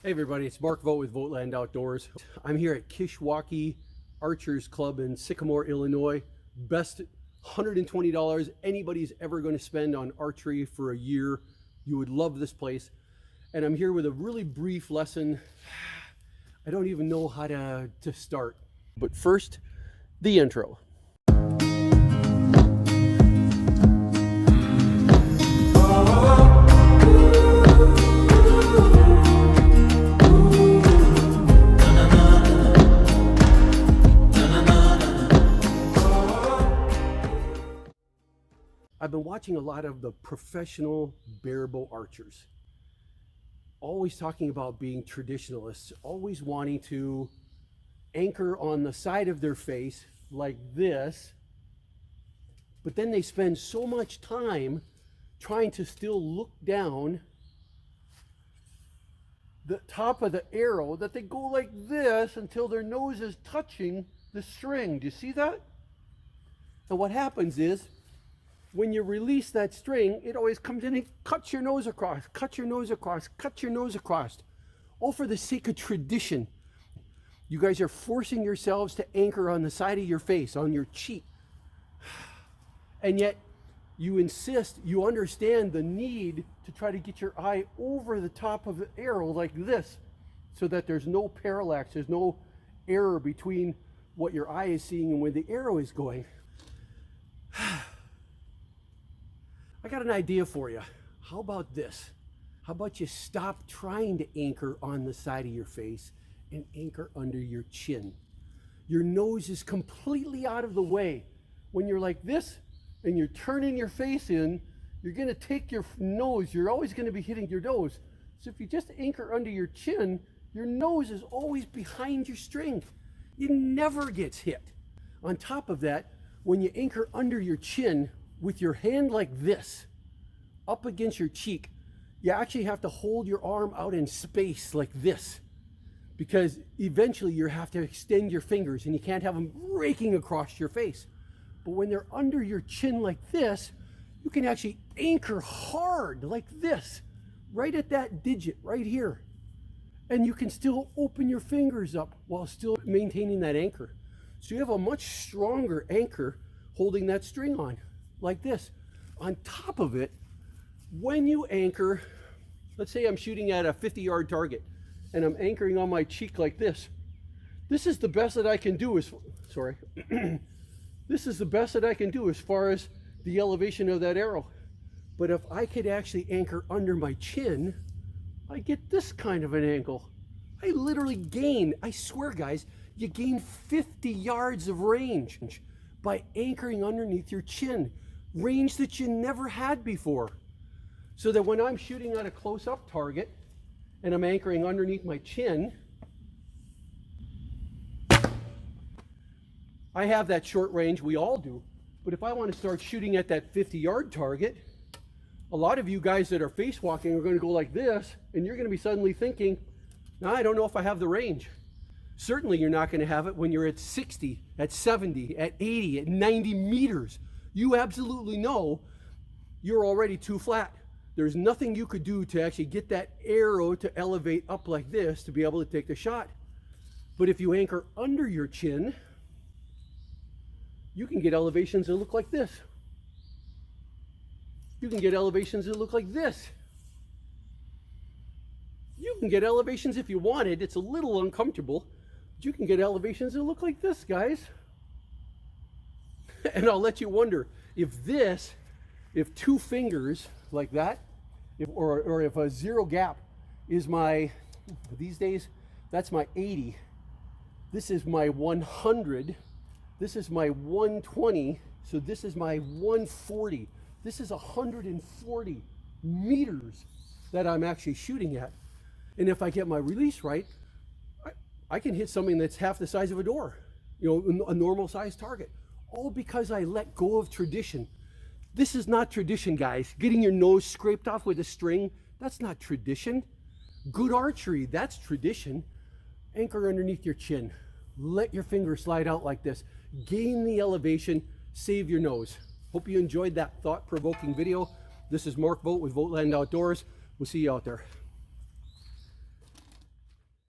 Hey everybody, it's Mark Vogt with VOGTLAND Outdoors. I'm here at Kishwaukee Archers Club in Sycamore, Illinois. Best $120 anybody's ever going to spend on archery for a year. You would love this place. And I'm here with a really brief lesson. I don't even know how to start. But first, the intro. I've been watching a lot of the professional barebow archers, always talking about being traditionalists, always wanting to anchor on the side of their face like this, but then they spend so much time trying to still look down the top of the arrow that they go like this until their nose is touching the string. Do you see that? And what happens is, when you release that string, it always comes in and cuts your nose across, cuts your nose across, cuts your nose across. All for the sake of tradition. You guys are forcing yourselves to anchor on the side of your face, on your cheek. And yet, you insist, you understand the need to try to get your eye over the top of the arrow like this, so that there's no parallax, there's no error between what your eye is seeing and where the arrow is going. I got an idea for you. How about this? How about you stop trying to anchor on the side of your face and anchor under your chin? Your nose is completely out of the way. When you're like this and you're turning your face in, you're going to take your nose. You're always going to be hitting your nose. So if you just anchor under your chin, your nose is always behind your string. It never gets hit. On top of that, when you anchor under your chin, with your hand like this, up against your cheek, you actually have to hold your arm out in space like this, because eventually you have to extend your fingers and you can't have them raking across your face. But when they're under your chin like this, you can actually anchor hard like this, right at that digit right here. And you can still open your fingers up while still maintaining that anchor. So you have a much stronger anchor holding that string on. Like this. On top of it, when you anchor, let's say I'm shooting at a 50-yard target and I'm anchoring on my cheek like this. This is the best that I can do as this is the best that I can do as far as the elevation of that arrow. But if I could actually anchor under my chin, I get this kind of an angle. I literally gain, I swear guys, you gain 50 yards of range by anchoring underneath your chin. Range that you never had before. So that when I'm shooting at a close-up target and I'm anchoring underneath my chin, I have that short range, we all do. But if I want to start shooting at that 50-yard target, a lot of you guys that are face walking are going to go like this, and you're going to be suddenly thinking, no, I don't know if I have the range. Certainly you're not going to have it when you're at 60, at 70, at 80, at 90 meters. You absolutely know you're already too flat. There's nothing you could do to actually get that arrow to elevate up like this to be able to take the shot. But if you anchor under your chin, you can get elevations that look like this. You can get elevations that look like this. You can get elevations if you wanted. It's a little uncomfortable, but you can get elevations that look like this, guys. And I'll let you wonder, if two fingers like that, or if a zero gap is my, these days, that's my 80. This is my 100. This is my 120. So this is my 140. This is 140 meters that I'm actually shooting at. And if I get my release right, I can hit something that's half the size of a door, a normal size target. All because I let go of tradition. This is not tradition, guys. Getting your nose scraped off with a string, that's not tradition. Good archery, that's tradition. Anchor underneath your chin. Let your fingers slide out like this. Gain the elevation, save your nose. Hope you enjoyed that thought-provoking video. This is Mark Vogt with VOGTLAND Outdoors. We'll see you out there.